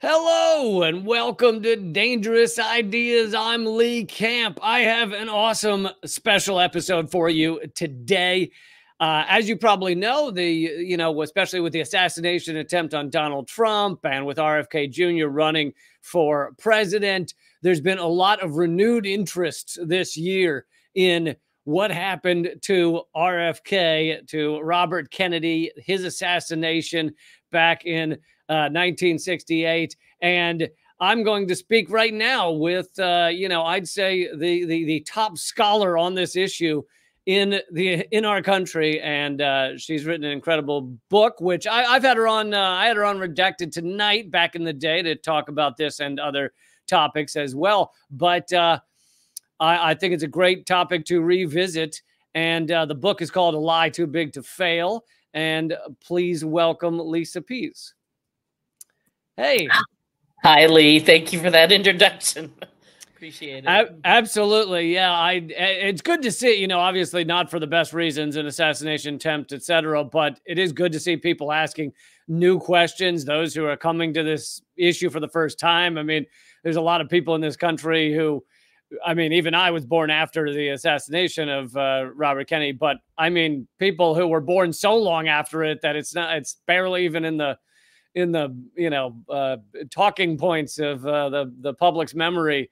Hello and welcome to Dangerous Ideas. I'm leecamp. I have an awesome special episode for you today. As you probably know, especially with the assassination attempt on Donald Trump and with R.F.K. Jr. running for president, there's been a lot of renewed interest this year in what happened to R.F.K., to Robert Kennedy, his assassination back in 1968. And I'm going to speak right now with, I'd say the top scholar on this issue in our country, and she's written an incredible book, which I've had her on. I had her on Redacted tonight back in the day to talk about this and other topics as well. But I think it's a great topic to revisit. And the book is called A Lie Too Big to Fail. And please welcome Lisa Pease. Hey. Hi, Lee. Thank you for that introduction. Appreciate it. Absolutely. Yeah. It's good to see, obviously not for the best reasons, an assassination attempt, etc. But it is good to see people asking new questions, those who are coming to this issue for the first time. I mean, there's a lot of people in this country who, even I was born after the assassination of Robert Kennedy, but people who were born so long after it that it's barely even in the talking points of the public's memory.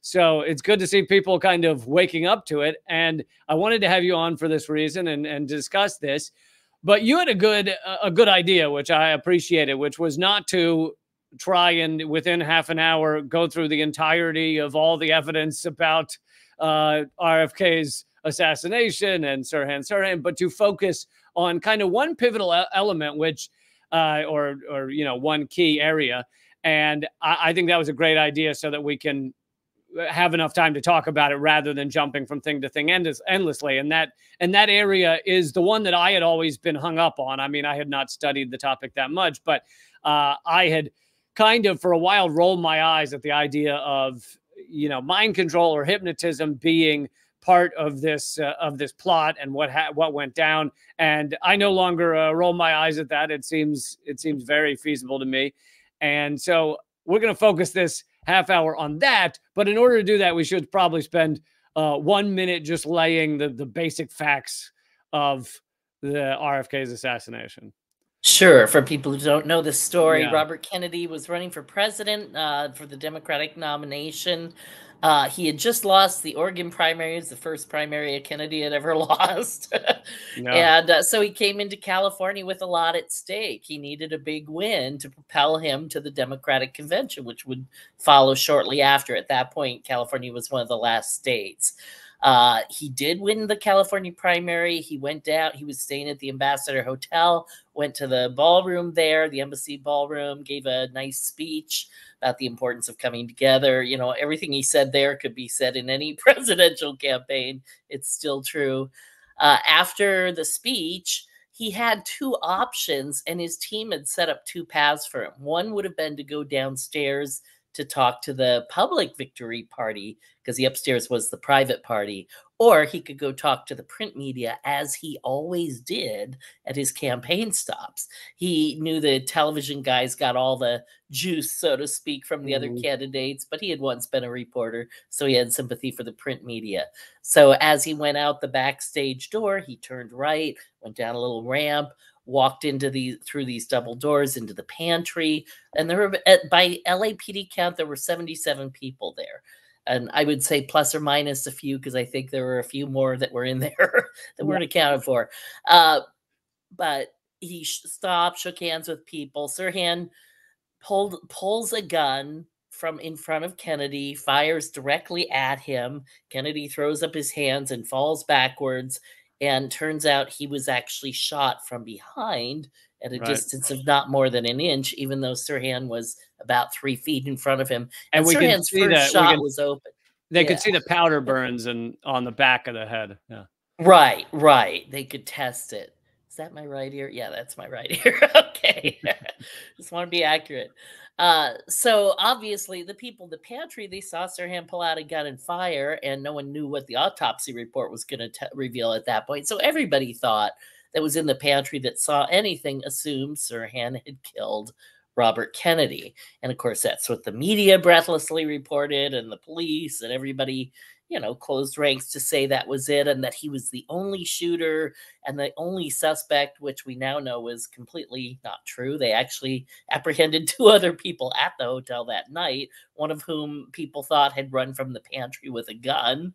So it's good to see people kind of waking up to it. And I wanted to have you on for this reason and discuss this. But you had a good idea, which I appreciated, which was not to try and within half an hour go through the entirety of all the evidence about RFK's assassination and Sirhan, but to focus on kind of one pivotal element, which one key area. And I think that was a great idea so that we can have enough time to talk about it rather than jumping from thing to thing endlessly. And that area is the one that I had always been hung up on. I had not studied the topic that much, but I had kind of for a while rolled my eyes at the idea of, mind control or hypnotism being part of this plot and what went down. And I no longer roll my eyes at that. It seems very feasible to me. And so we're going to focus this half hour on that. But in order to do that, we should probably spend 1 minute just laying the basic facts of the RFK's assassination. Sure. For people who don't know the story, yeah. Robert Kennedy was running for president for the Democratic nomination. He had just lost the Oregon primary. It's the first primary Kennedy had ever lost. No. And so he came into California with a lot at stake. He needed a big win to propel him to the Democratic convention, which would follow shortly after. At that point, California was one of the last states. He did win the California primary. He went down. He was staying at the Ambassador Hotel, went to the ballroom there, the embassy ballroom, gave a nice speech about the importance of coming together. Everything he said there could be said in any presidential campaign. It's still true. After the speech, he had two options, and his team had set up two paths for him. One would have been to go downstairs to talk to the public victory party, because the upstairs was the private party, or he could go talk to the print media, as he always did at his campaign stops. He knew the television guys got all the juice, so to speak, from the other candidates, but he had once been a reporter, so he had sympathy for the print media. So as he went out the backstage door, he turned right, went down a little ramp, walked through these double doors into the pantry, and there were, by LAPD count, there were 77 people there. And I would say plus or minus a few, because I think there were a few more that were in there that weren't accounted for. But he stopped, shook hands with people. Sirhan pulls a gun from in front of Kennedy, fires directly at him. Kennedy throws up his hands and falls backwards. And turns out he was actually shot from behind at a distance of not more than an inch, even though Sirhan was about 3 feet in front of him. And Sirhan's first shot was open. They could see the powder burns on the back of the head. Yeah. Right. They could test it. Is that my right ear? Yeah, that's my right ear. Okay. Just want to be accurate. So obviously the people in the pantry, they saw Sirhan pull out a gun and fire, and no one knew what the autopsy report was going to reveal at that point. So everybody thought that was in the pantry that saw anything assumed Sirhan had killed Robert Kennedy. And of course, that's what the media breathlessly reported, and the police and everybody, closed ranks to say that was it, and that he was the only shooter and the only suspect, which we now know was completely not true. They actually apprehended 2 other people at the hotel that night, one of whom people thought had run from the pantry with a gun.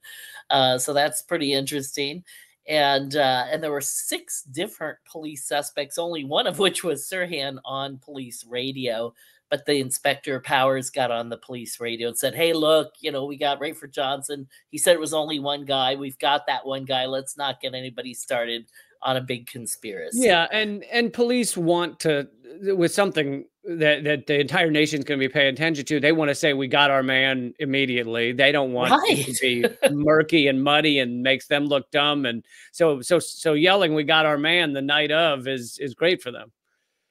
So that's pretty interesting. And there were 6 different police suspects, only one of which was Sirhan on police radio. But the Inspector Powers got on the police radio and said, "Hey, look, we got Rayford Johnson. He said it was only one guy. We've got that one guy. Let's not get anybody started on a big conspiracy." Yeah, and police want to, with something that the entire nation's going to be paying attention to. They want to say we got our man immediately. They don't want it to Right. be murky and muddy and makes them look dumb. And so yelling "we got our man" the night of is great for them.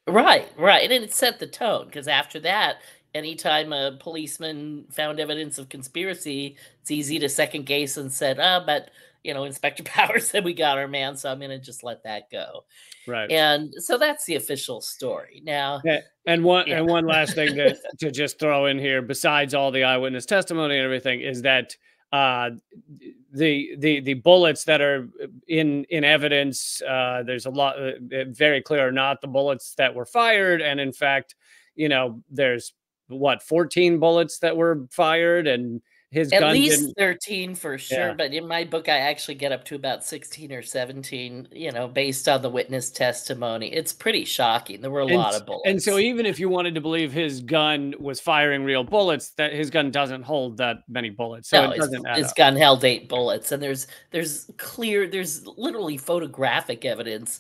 Right, right, and it set the tone, because after that, anytime a policeman found evidence of conspiracy, it's easy to second guess and said, but Inspector Powers said we got our man, so I'm gonna just let that go." Right. And so that's the official story. Now, Yeah, yeah. and one last thing to just throw in here, besides all the eyewitness testimony and everything, is that uh, the bullets that are in evidence, there's a lot very clear are not the bullets that were fired, and in fact, there's 14 bullets that were fired, and his At gun least didn't. 13 for sure, Yeah. but in my book, I actually get up to about 16 or 17, based on the witness testimony. It's pretty shocking. There were a lot of And so bullets. even if you wanted to believe his gun was firing real bullets, that his gun doesn't hold that many bullets, so No, it doesn't add his up. gun held 8 bullets, and there's literally photographic evidence,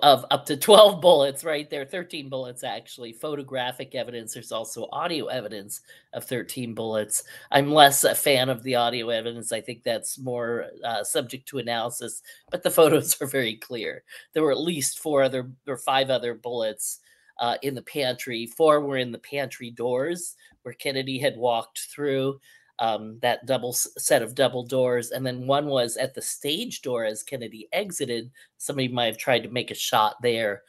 of up to 12 bullets right there, 13 bullets actually, photographic evidence. There's also audio evidence of 13 bullets. I'm less a fan of the audio evidence. I think that's more subject to analysis, but the photos are very clear. There were at least 5 other bullets in the pantry. 4 were in the pantry doors where Kennedy had walked through, that set of double doors, and then 1 was at the stage door as Kennedy exited. Somebody might have tried to make a shot there.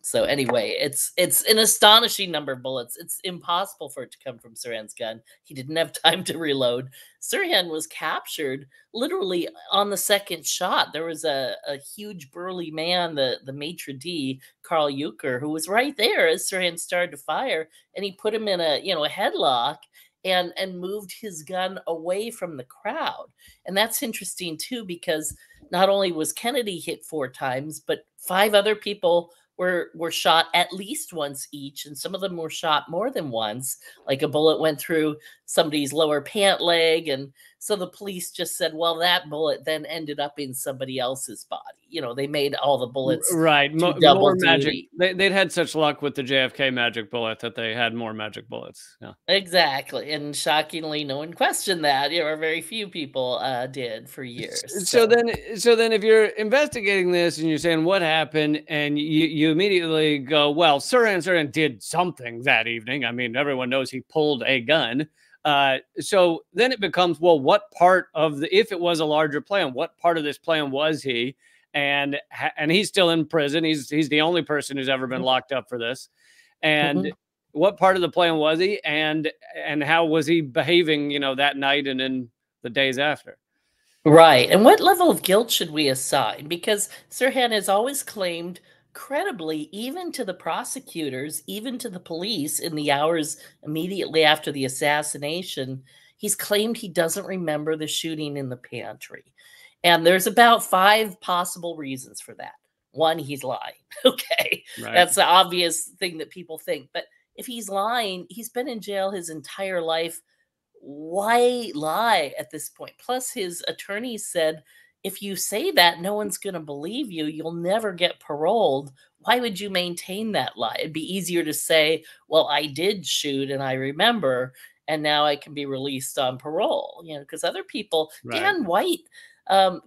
So anyway, it's an astonishing number of bullets. It's impossible for it to come from Sirhan's gun. He didn't have time to reload. Sirhan was captured literally on the second shot. There was a huge burly man, the maitre d, Carl Euchre, who was right there as Sirhan started to fire, and he put him in a headlock and moved his gun away from the crowd. And that's interesting too, because not only was Kennedy hit 4 times, but 5 other people were shot at least once each, and some of them were shot more than once. Like a bullet went through somebody's lower pant leg, and so the police just said, well, that bullet then ended up in somebody else's body. They made all the bullets Right, do double more magic. duty. They'd had such luck with the JFK magic bullet that they had more magic bullets. Yeah. Exactly, and shockingly, no one questioned that, or very few people did for years. So So, then if you're investigating this and you're saying what happened, and you immediately go, well, Sirhan did something that evening. I mean, everyone knows he pulled a gun. So then it becomes, well, what part of if it was a larger plan, what part of this plan was he? And he's still in prison. He's the only person who's ever been mhm, locked up for this. And mhm. what part of the plan was he? And how was he behaving, that night and in the days after? Right. And what level of guilt should we assign? Because Sirhan has always claimed credibly, even to the prosecutors, even to the police in the hours immediately after the assassination, he's claimed he doesn't remember the shooting in the pantry. And there's about 5 possible reasons for that. 1, he's lying. Okay. Right. That's the obvious thing that people think. But if he's lying, he's been in jail his entire life. Why lie at this point? Plus, his attorney said, if you say that, no one's going to believe you. You'll never get paroled. Why would you maintain that lie? It'd be easier to say, well, I did shoot and I remember, and now I can be released on parole. Because other people, Right. Dan White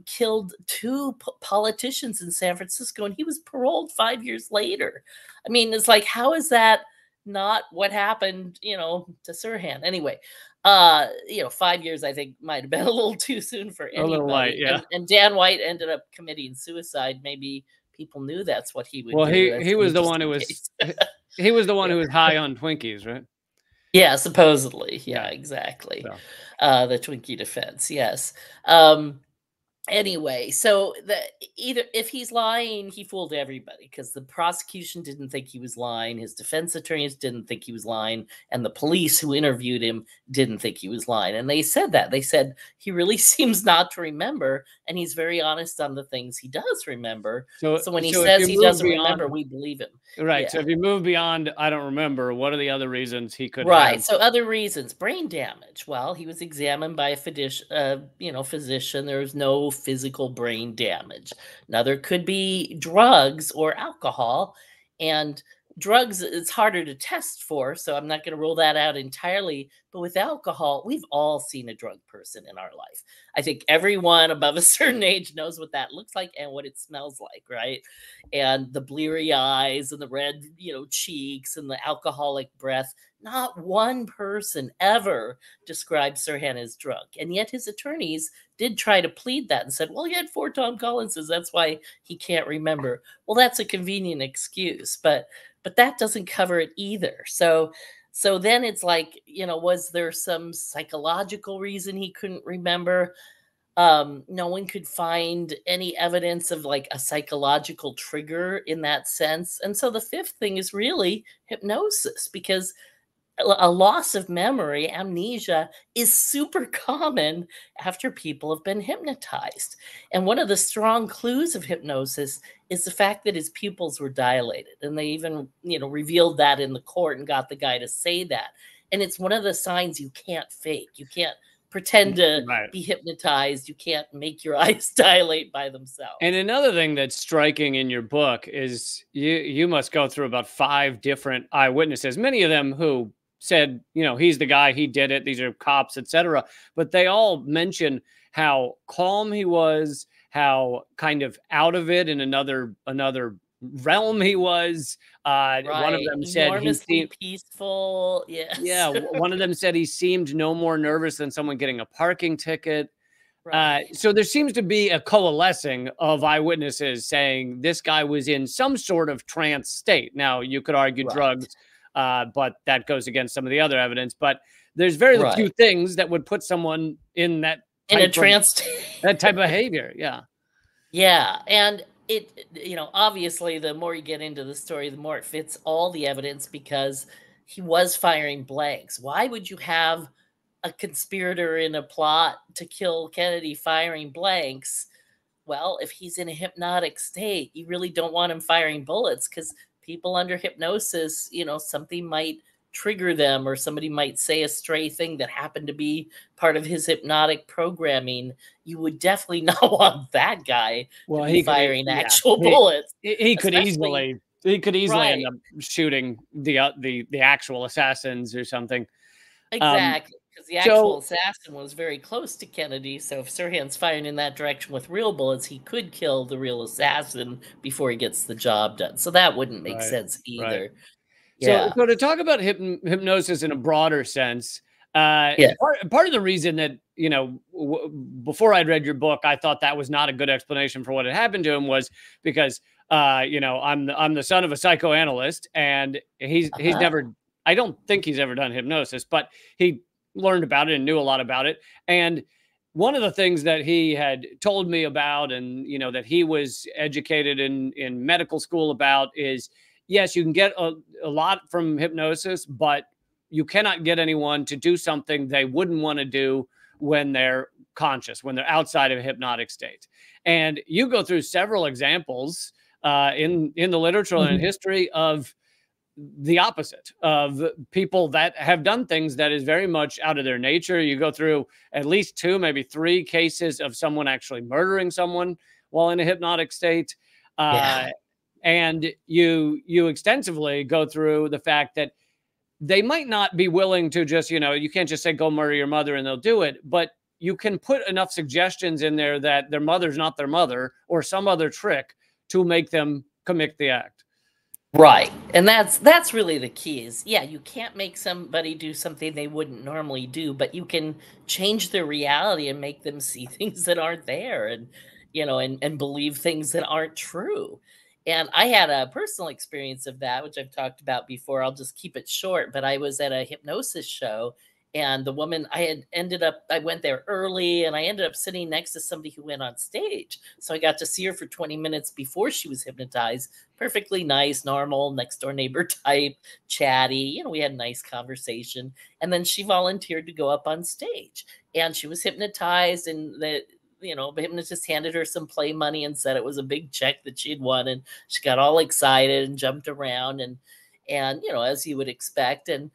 killed 2 politicians in San Francisco, and he was paroled 5 years later. I mean, it's like, how is that not what happened, to Sirhan? Anyway, 5 years I think might have been a little too soon for A little light, anybody. yeah. And Dan White ended up committing suicide. Maybe people knew that's what he would Well, do. That's he an was the one who interesting was case. He was the one Yeah. who was high on Twinkies, right? Yeah, supposedly. Yeah, Yeah. exactly. So The Twinkie defense, yes. Um, Anyway, so either if he's lying, he fooled everybody because the prosecution didn't think he was lying, his defense attorneys didn't think he was lying, and the police who interviewed him didn't think he was lying. And they said that. They said he really seems not to remember, and he's very honest on the things he does remember. so So when he so if says you he move doesn't beyond remember, we believe him. right, Yeah. so if you move beyond "I don't remember," what are the other reasons he could have? Right. So other reasons, brain damage. Well, he was examined by a physician. There was no physical brain damage. Another could be drugs or alcohol, and drugs it's harder to test for, so I'm not going to rule that out entirely. But with alcohol, we've all seen a drug person in our life. I think everyone above a certain age knows what that looks like and what it smells like, right? And the bleary eyes and the red, cheeks and the alcoholic breath. Not one person ever described Sirhan as drunk. And yet his attorneys did try to plead that and said, well, he had 4 Tom Collinses. That's why he can't remember. Well, that's a convenient excuse, but that doesn't cover it either. So then it's like, was there some psychological reason he couldn't remember? No one could find any evidence of like a psychological trigger in that sense. And so the fifth thing is really hypnosis, because a loss of memory, amnesia, is super common after people have been hypnotized. And one of the strong clues of hypnosis is the fact that his pupils were dilated. And they even, revealed that in the court and got the guy to say that. And it's one of the signs you can't fake. You can't pretend to Right. be hypnotized. You can't make your eyes dilate by And themselves. another thing that's striking in your book is you must go through about 5 different eyewitnesses, many of them who said, he's the guy, he did it, these are cops, etc. But they all mention how calm he was, how kind of out of it in another realm he was. One of Right. them said he Enormously seemed peaceful. yeah, Yes. one of them said he seemed no more nervous than someone getting a parking ticket. Right. So there seems to be a coalescing of eyewitnesses saying this guy was in some sort of trance state. Now, you could argue Right. drugs, but that goes against some of the other evidence. But there's very few Right. things that would put someone in In a type of trance that type of behavior. Yeah. Yeah, and obviously, the more you get into the story, the more it fits all the evidence because he was firing blanks. Why would you have a conspirator in a plot to kill Kennedy firing blanks? Well, if he's in a hypnotic state, you really don't want him firing bullets because people under hypnosis, something might trigger them or somebody might say a stray thing that happened to be part of his hypnotic programming. You would definitely not want that guy to Well, be he could, firing yeah, actual bullets, he could especially easily end right. up shooting the actual assassins or something. Um, Exactly, because the actual so assassin was very close to Kennedy, so if Sirhan's firing in that direction with real bullets, he could kill the real assassin before he gets the job done. So that wouldn't make right, sense right. either. So, Yeah. to talk about hypnosis in a broader sense, Yeah. part of the reason that before I'd read your book, I thought that was not a good explanation for what had happened to him was because I'm the son of a psychoanalyst, and he's Uh-huh. never I don't think he's ever done hypnosis, but he learned about it and knew a lot about it. And one of the things that he had told me about, and that he was educated in medical school about, is yes, you can get a lot from hypnosis, but you cannot get anyone to do something they wouldn't want to do when they're conscious, when they're outside of a hypnotic state. And you go through several examples in the literature and in Mhm. history of the opposite of people that have done things that is very much out of their nature. You go through at least 2, maybe 3 cases of someone actually murdering someone while in a hypnotic state. Yeah. And you extensively go through the fact that they might not be willing to just, you can't just say, go murder your mother and they'll do it. But you can put enough suggestions in there that their mother's not their mother or some other trick to make them commit the act. Right. And that's really the key is, yeah, you can't make somebody do something they wouldn't normally do, but you can change their reality and make them see things that aren't there and and believe things that aren't true. And I had a personal experience of that, which I've talked about before. I'll just keep it short. But I was at a hypnosis show, and the woman I went there early, and I ended up sitting next to somebody who went on stage. So I got to see her for 20 minutes before she was hypnotized. Perfectly nice, normal, next door neighbor type, chatty. You know, we had a nice conversation. And then she volunteered to go up on stage, and she was hypnotized, and the hypnotist handed her some play money and said it was a big check that she had won, and she got all excited and jumped around, and as you would expect, and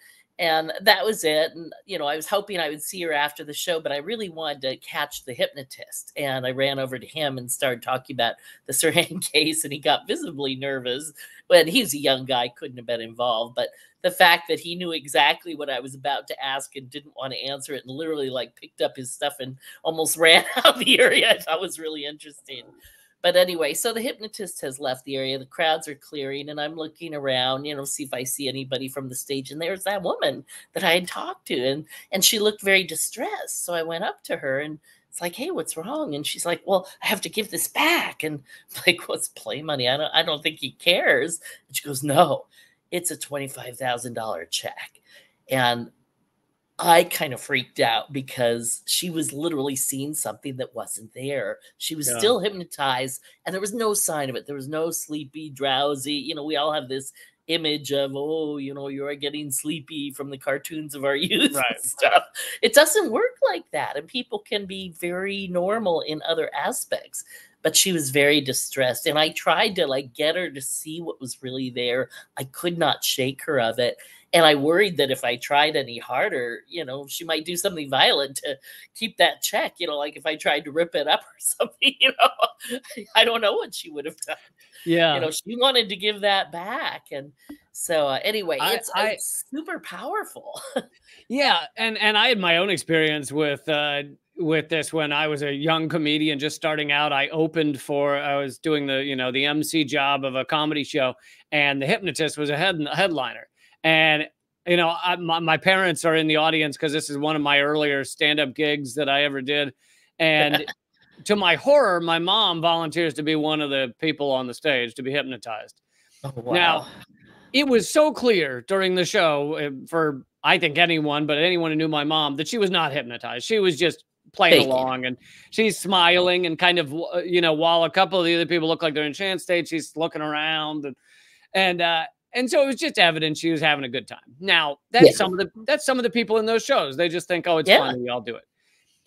that was it. And I was hoping I would see her after the show, but I really wanted to catch the hypnotist, and I ran over to him and started talking about the Sirhan case, and he got visibly nervous. When he's a young guy, couldn't have been involved, but the fact that he knew exactly what I was about to ask and didn't want to answer it, and literally picked up his stuff and almost ran out of the area, I thought was really interesting. But anyway, so the hypnotist has left the area. The crowds are clearing, and I'm looking around, see if I see anybody from the stage. And there's that woman that I had talked to, and she looked very distressed. So I went up to her, and it's like, "Hey, what's wrong?" And she's like, "Well, I have to give this back." And I'm like, "What's play money? I don't think he cares." And she goes, "No, it's a $25,000 check." And I kind of freaked out because she was literally seeing something that wasn't there. She was still hypnotized, and there was no sign of it. There was no sleepy, drowsy. We all have this image of, you're getting sleepy from the cartoons of our youth and stuff. It doesn't work like that, and people can be very normal in other aspects. But she was very distressed, and I tried to get her to see what was really there. I could not shake her of it. And I worried that if I tried any harder, she might do something violent to keep that check, if I tried to rip it up or something, I don't know what she would have done. Yeah. She wanted to give that back. And so anyway, it's super powerful. Yeah. And I had my own experience with this when I was a young comedian just starting out. I was doing the MC job of a comedy show, and the hypnotist was a headliner. And, my parents are in the audience because this is one of my earlier stand-up gigs that I ever did. And to my horror, my mom volunteers to be one of the people on the stage to be hypnotized. Oh, wow. Now, it was so clear during the show for, I think, anyone who knew my mom, that she was not hypnotized. She was just playing along, and she's smiling, and kind of, while a couple of the other people look like they're in chant state, she's looking around, and so it was just evident she was having a good time. Now, that's some of the people in those shows. They just think, "Oh, it's funny, I'll do it."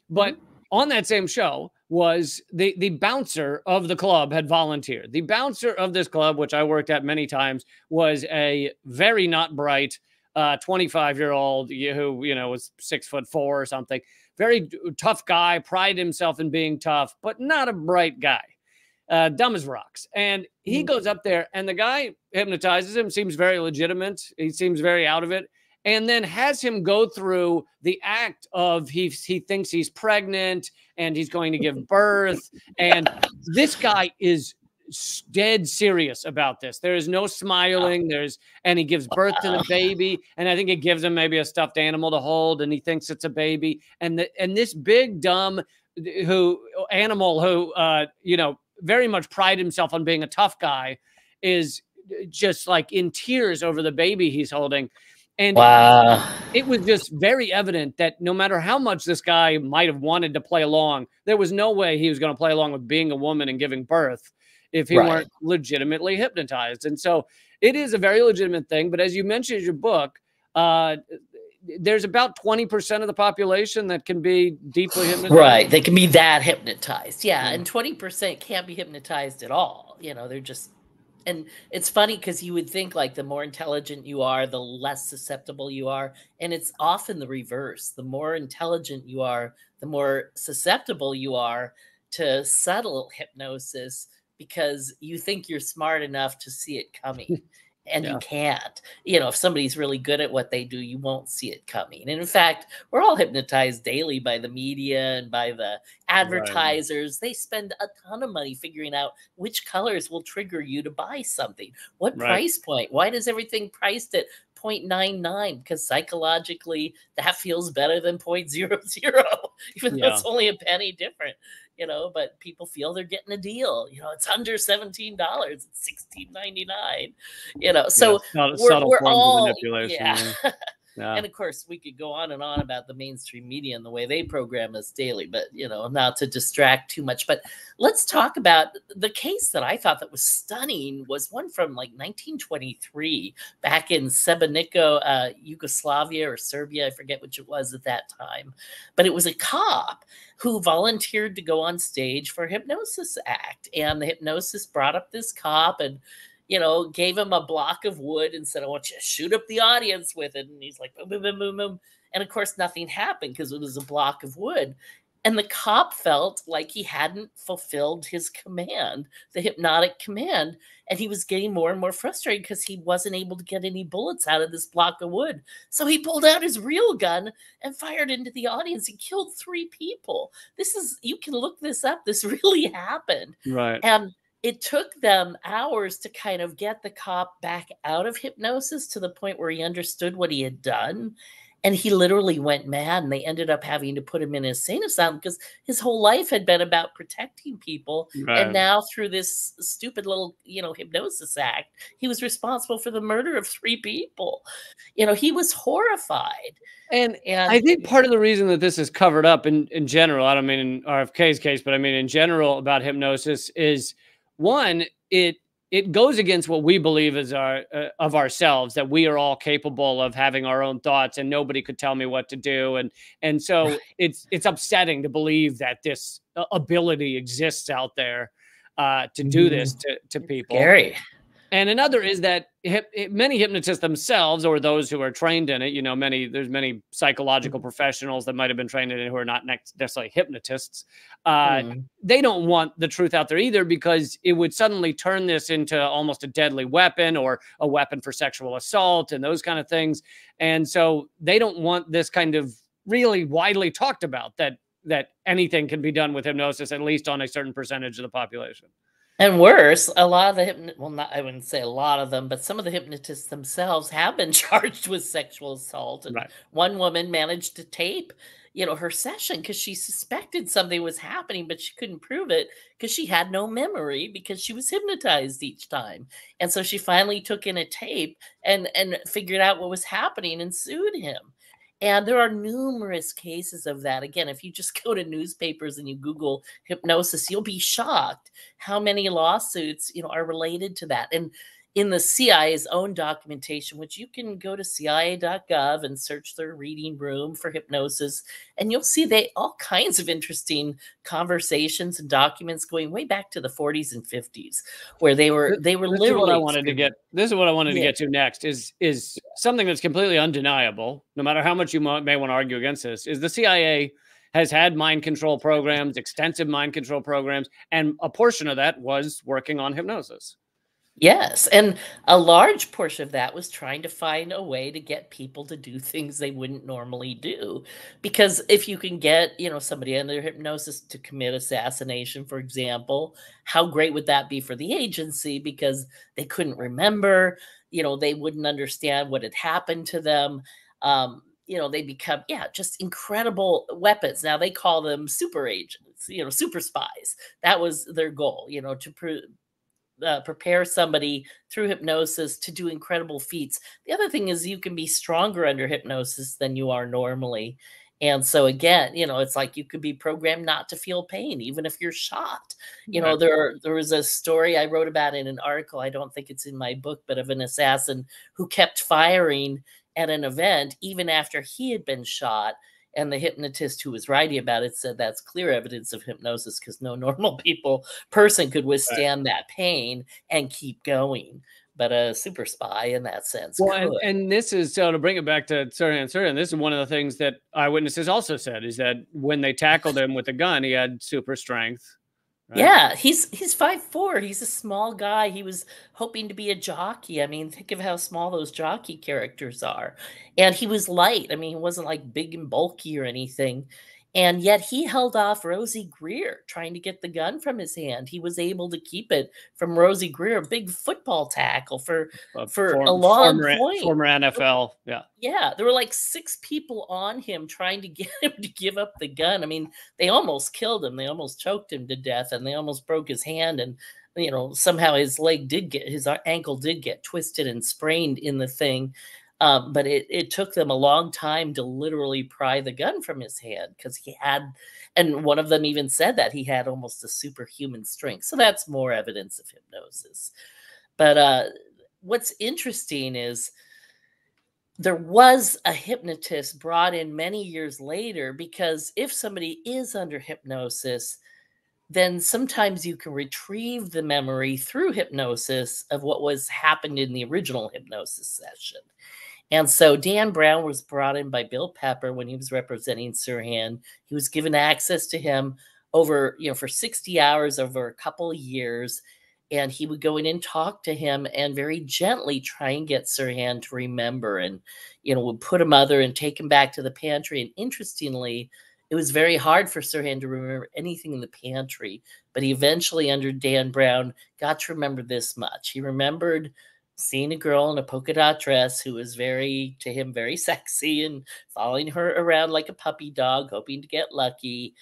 But on that same show was the bouncer of the club had volunteered. The bouncer of this club, which I worked at many times, was a very not bright 25-year-old who, was 6'4" or something. Very tough guy, prided himself in being tough, but not a bright guy. Dumb as rocks. And he goes up there, and the guy hypnotizes him, seems very legitimate. He seems very out of it. And then has him go through the act of he thinks he's pregnant, and he's going to give birth. And this guy is dead serious about this. There is no smiling. And he gives birth to the baby. And I think it gives him maybe a stuffed animal to hold, and he thinks it's a baby. And this big, dumb animal who very much pride himself on being a tough guy is just in tears over the baby he's holding. And it was just very evident that no matter how much this guy might have wanted to play along, there was no way he was going to play along with being a woman and giving birth if he weren't legitimately hypnotized. And so it is a very legitimate thing. But as you mentioned in your book, there's about 20% of the population that can be deeply hypnotized. Right. They can be that hypnotized. Yeah. And 20% can't be hypnotized at all. They're just, and it's funny because you would think the more intelligent you are, the less susceptible you are. And it's often the reverse. The more intelligent you are, the more susceptible you are to subtle hypnosis, because you think you're smart enough to see it coming. And you can't. If somebody's really good at what they do, you won't see it coming. And in fact, we're all hypnotized daily by the media and by the advertisers. They spend a ton of money figuring out which colors will trigger you to buy something. What price point? Why does everything priced at 0.99 because psychologically that feels better than 0.00, even though Yeah. it's only a penny different, but people feel they're getting a deal. It's under $17, it's $16.99, Yeah. so Subtle we're forms of all, manipulation. yeah. Yeah. Yeah. And of course, we could go on and on about the mainstream media and the way they program us daily, but not to distract too much. But let's talk about the case that I thought that was stunning was one from like 1923 back in Srebrenica, Yugoslavia or Serbia. I forget which it was at that time, but it was a cop who volunteered to go on stage for Hypnosis Act, and the hypnosis brought up this cop and gave him a block of wood and said, I want you to shoot up the audience with it. And he's like, boom, boom, boom, boom, boom. And of course, nothing happened because it was a block of wood. And the cop felt like he hadn't fulfilled his command, the hypnotic command. And he was getting more and more frustrated because he wasn't able to get any bullets out of this block of wood. So he pulled out his real gun and fired into the audience. He killed 3 people. You can look this up. This really happened. Right. And it took them hours to kind of get the cop back out of hypnosis to the point where he understood what he had done. And he literally went mad, and they ended up having to put him in an insane asylum because his whole life had been about protecting people. Right. And now through this stupid little, hypnosis act, he was responsible for the murder of 3 people. He was horrified. And I think part of the reason that this is covered up in general, I don't mean in R.F.K's case, but I mean in general about hypnosis is, one, it goes against what we believe is of ourselves, that we are all capable of having our own thoughts and nobody could tell me what to do. And so Right. it's upsetting to believe that this ability exists out there to do this to people. Scary. And another is that many hypnotists themselves, or those who are trained in it, there's many psychological professionals that might have been trained in it who are not necessarily hypnotists. They don't want the truth out there either, because it would suddenly turn this into almost a deadly weapon or a weapon for sexual assault and those kind of things. And so they don't want this kind of really widely talked about, that anything can be done with hypnosis, at least on a certain percentage of the population. And worse, a lot of the I wouldn't say a lot of them, but some of the hypnotists themselves have been charged with sexual assault. And Right. One woman managed to tape, her session because she suspected something was happening, but she couldn't prove it because she had no memory because she was hypnotized each time. And so she finally took in a tape and figured out what was happening and sued him. And there are numerous cases of that. Again, if you just go to newspapers and you Google hypnosis, you'll be shocked how many lawsuits, are related to that. And in the CIA's own documentation, which you can go to CIA.gov and search their reading room for hypnosis, and you'll see all kinds of interesting conversations and documents going way back to the 40s and 50s, where they were literally. This is what I wanted to get to next. Is something that's completely undeniable, no matter how much you may want to argue against this. Is the CIA has had mind control programs, extensive mind control programs, and a portion of that was working on hypnosis. Yes, and a large portion of that was trying to find a way to get people to do things they wouldn't normally do. Because if you can get, somebody under hypnosis to commit assassination, for example, how great would that be for the agency? Because they couldn't remember, they wouldn't understand what had happened to them. They become, just incredible weapons. Now they call them super agents, super spies. That was their goal, to prepare somebody through hypnosis to do incredible feats. The other thing is you can be stronger under hypnosis than you are normally. And so again, it's like you could be programmed not to feel pain, even if you're shot. Right. There was a story I wrote about in an article, I don't think it's in my book, but of an assassin who kept firing at an event even after he had been shot. And the hypnotist who was writing about it said that's clear evidence of hypnosis because no normal person could withstand that pain and keep going. But a super spy in that sense Well, could. and this is, so to bring it back to Sirhan, this is one of the things that eyewitnesses also said, is that when they tackled him with a gun, he had super strength. Right? Yeah, he's 5'4". He's a small guy. He was hoping to be a jockey. I mean, think of how small those jockey characters are. And he was light. I mean, he wasn't like big and bulky or anything. And yet he held off Rosie Greer trying to get the gun from his hand. He was able to keep it from Rosie Greer, a big football tackle for a long point. Former NFL. Yeah. Yeah, there were like 6 people on him trying to get him to give up the gun. I mean, they almost killed him. They almost choked him to death, and they almost broke his hand. And somehow his ankle did get twisted and sprained in the thing. But it took them a long time to literally pry the gun from his hand, because he had, and one of them even said that he had almost a superhuman strength. So that's more evidence of hypnosis. But what's interesting is there was a hypnotist brought in many years later, because if somebody is under hypnosis, then sometimes you can retrieve the memory through hypnosis of what was happened in the original hypnosis session. And so Dan Brown was brought in by Bill Pepper when he was representing Sirhan. He was given access to him over, for 60 hours over a couple of years. And he would go in and talk to him and very gently try and get Sirhan to remember, and, would put him other and take him back to the pantry. And interestingly, it was very hard for Sirhan to remember anything in the pantry, but he eventually, under Dan Brown, got to remember this much. He remembered seeing a girl in a polka dot dress who was to him, very sexy, and following her around like a puppy dog, hoping to get lucky.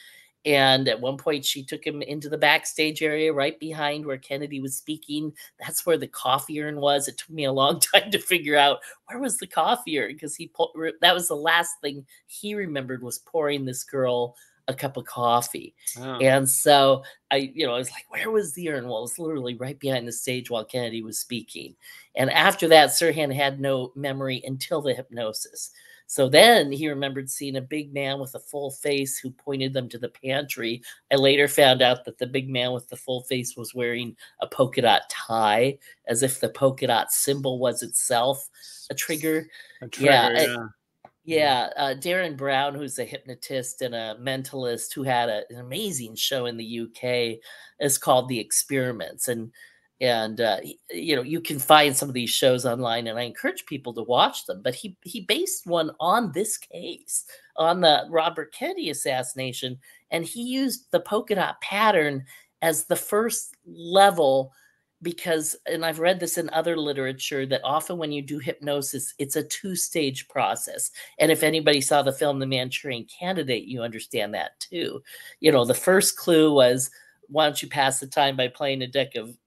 And at one point, she took him into the backstage area right behind where Kennedy was speaking. That's where the coffee urn was. It took me a long time to figure out where was the coffee urn, because that was the last thing he remembered, was pouring this girl a cup of coffee. Oh. And so I was like, where was the urn? Well, it was literally right behind the stage while Kennedy was speaking. And after that, Sirhan had no memory until the hypnosis. So then he remembered seeing a big man with a full face who pointed them to the pantry. I later found out that the big man with the full face was wearing a polka dot tie, as if the polka dot symbol was itself a trigger. Yeah. Darren Brown, who's a hypnotist and a mentalist who had an amazing show in the UK, is called The Experiments. And you can find some of these shows online, and I encourage people to watch them. But he based one on this case, on the Robert Kennedy assassination, and he used the polka dot pattern as the first level, because, and I've read this in other literature, that often when you do hypnosis, it's a 2-stage process. And if anybody saw the film The Manchurian Candidate, you understand that too. The first clue was, why don't you pass the time by playing a deck of,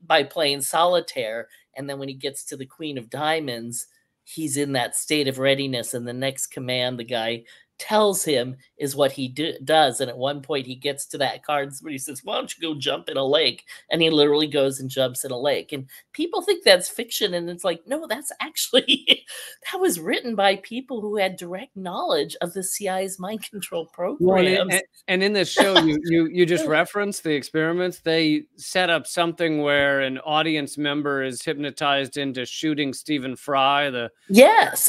by playing solitaire? And then when he gets to the Queen of Diamonds, he's in that state of readiness. And the next command the guy tells him is what he does. And at one point he gets to that card where he says, why don't you go jump in a lake? And he literally goes and jumps in a lake. And people think that's fiction. And it's like, no, that's actually, that was written by people who had direct knowledge of the CIA's mind control programs. Well, and in this show, you just referenced The Experiments. They set up something where an audience member is hypnotized into shooting Stephen Fry, and that's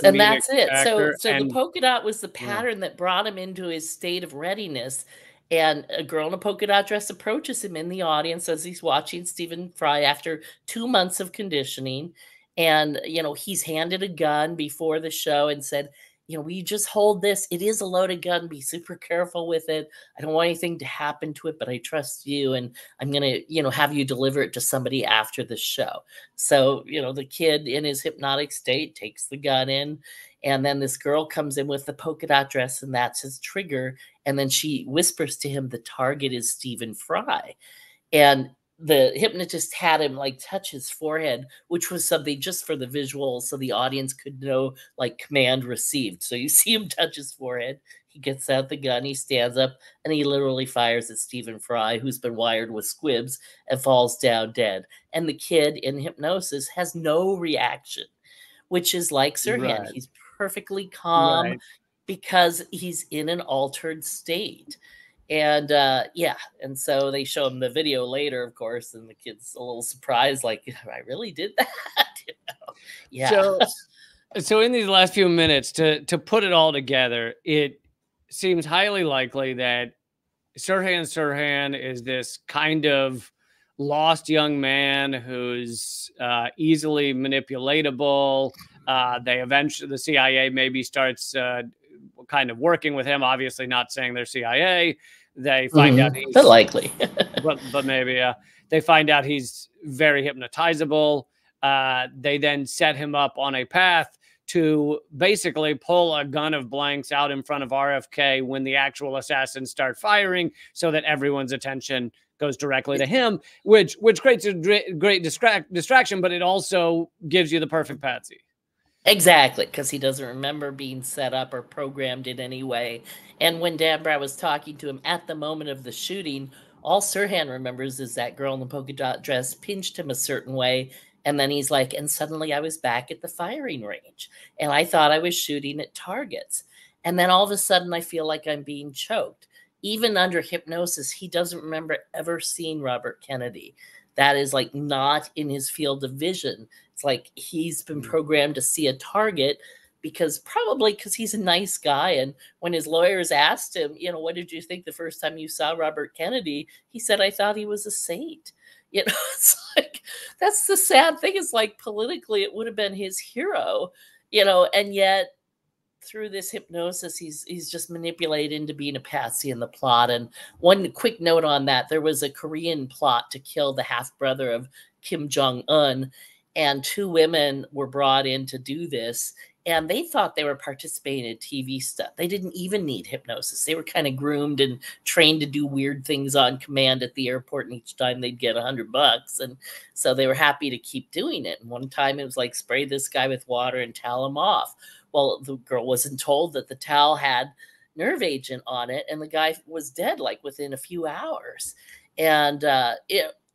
it. Actor. So the polka dot was the pattern that brought him into his state of readiness. And a girl in a polka dot dress approaches him in the audience as he's watching Stephen Fry after 2 months of conditioning. And, he's handed a gun before the show and said, will you just hold this? It is a loaded gun. Be super careful with it. I don't want anything to happen to it, but I trust you. And I'm going to, have you deliver it to somebody after the show. So, the kid in his hypnotic state takes the gun in. And then this girl comes in with the polka dot dress, and that's his trigger. And then she whispers to him, the target is Stephen Fry. And the hypnotist had him touch his forehead, which was something just for the visual, so the audience could know, command received. So you see him touch his forehead. He gets out the gun, he stands up, and he literally fires at Stephen Fry, who's been wired with squibs, and falls down dead. And the kid in hypnosis has no reaction, which is like Sirhan. Right. He's perfectly calm because he's in an altered state. And and so they show him the video later, of course, and the kid's a little surprised, I really did that. So in these last few minutes, to put it all together, it seems highly likely that Sirhan is this kind of lost young man who's easily manipulatable. The CIA maybe starts kind of working with him, obviously not saying they're CIA. They find out he's but likely, but maybe they find out he's very hypnotizable. They then set him up on a path to basically pull a gun of blanks out in front of R.F.K. when the actual assassins start firing, so that everyone's attention goes directly to him, which creates a great distraction, but it also gives you the perfect patsy. Exactly, because he doesn't remember being set up or programmed in any way. And when Dan Brown was talking to him at the moment of the shooting, all Sirhan remembers is that girl in the polka dot dress pinched him a certain way. And then he's like, and suddenly I was back at the firing range. And I thought I was shooting at targets. And then all of a sudden I feel like I'm being choked. Even under hypnosis, he doesn't remember ever seeing Robert Kennedy. That is like not in his field of vision. It's like he's been programmed to see a target probably because he's a nice guy. And when his lawyers asked him, you know, what did you think the first time you saw Robert Kennedy? He said, I thought he was a saint. You know, it's like, that's the sad thing, is like politically it would have been his hero, you know, and yet through this hypnosis, he's just manipulated into being a patsy in the plot. And one quick note on that, there was a Korean plot to kill the half-brother of Kim Jong-un, and 2 women were brought in to do this, and they thought they were participating in TV stuff. They didn't even need hypnosis. They were kind of groomed and trained to do weird things on command at the airport, and each time they'd get $100. And so they were happy to keep doing it. And one time it was like, spray this guy with water and towel him off. Well, the girl wasn't told that the towel had nerve agent on it, and the guy was dead like within a few hours. And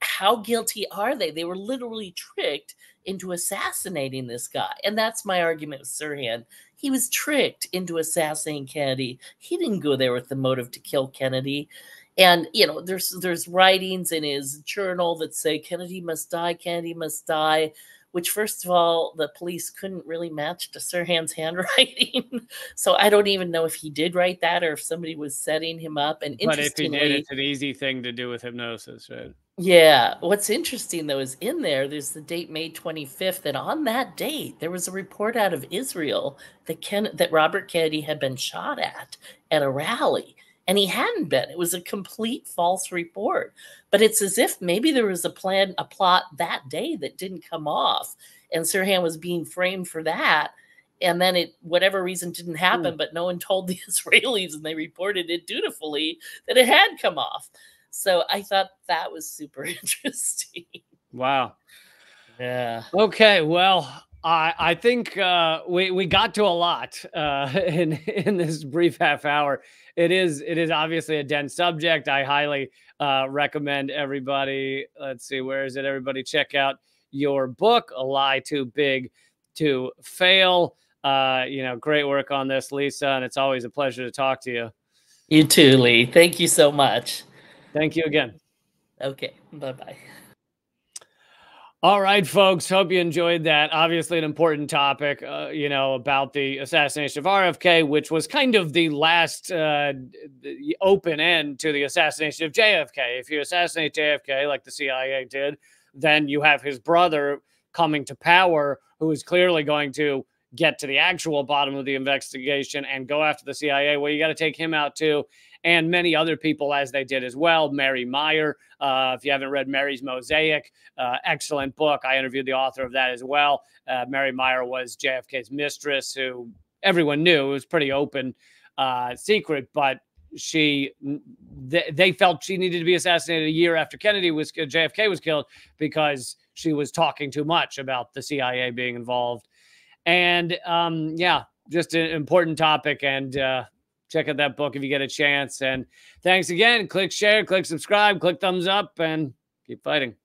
how guilty are they? They were literally tricked into assassinating this guy. And that's my argument with Sirhan. He was tricked into assassinating Kennedy. He didn't go there with the motive to kill Kennedy. And, you know, there's writings in his journal that say Kennedy must die, Kennedy must die, which, first of all, the police couldn't really match to Sirhan's handwriting. So I don't even know if he did write that or if somebody was setting him up. And but if he did, it's an easy thing to do with hypnosis, right? Yeah. What's interesting, though, is in there's the date May 25th, and on that date, there was a report out of Israel that Robert Kennedy had been shot at a rally. And he hadn't been. It was a complete false report. But it's as if maybe there was a plot that day that didn't come off, and Sirhan was being framed for that. And then whatever reason, didn't happen, but no one told the Israelis, and they reported it dutifully that it had come off. So I thought that was super interesting. Wow. Yeah. Okay. Well, I think we got to a lot in this brief half hour. It is obviously a dense subject. I highly recommend everybody. Let's see, where is it? Everybody check out your book, A Lie Too Big to Fail. You know, great work on this, Lisa, and it's always a pleasure to talk to you. You too, Lee. Thank you so much. Thank you again. Okay. Bye-bye. All right, folks. Hope you enjoyed that. Obviously, an important topic, you know, about the assassination of R.F.K., which was kind of the last open end to the assassination of JFK. If you assassinate JFK, like the CIA did, then you have his brother coming to power, who is clearly going to get to the actual bottom of the investigation and go after the CIA. Well, you got to take him out too, and many other people, as they did as well. Mary Meyer, if you haven't read Mary's Mosaic, excellent book. I interviewed the author of that as well. Mary Meyer was JFK's mistress, who everyone knew. It was pretty open secret, but they felt she needed to be assassinated a year after JFK was killed, because she was talking too much about the CIA being involved. And yeah, just an important topic. And check out that book if you get a chance. And thanks again. Click share, click subscribe, click thumbs up, and keep fighting.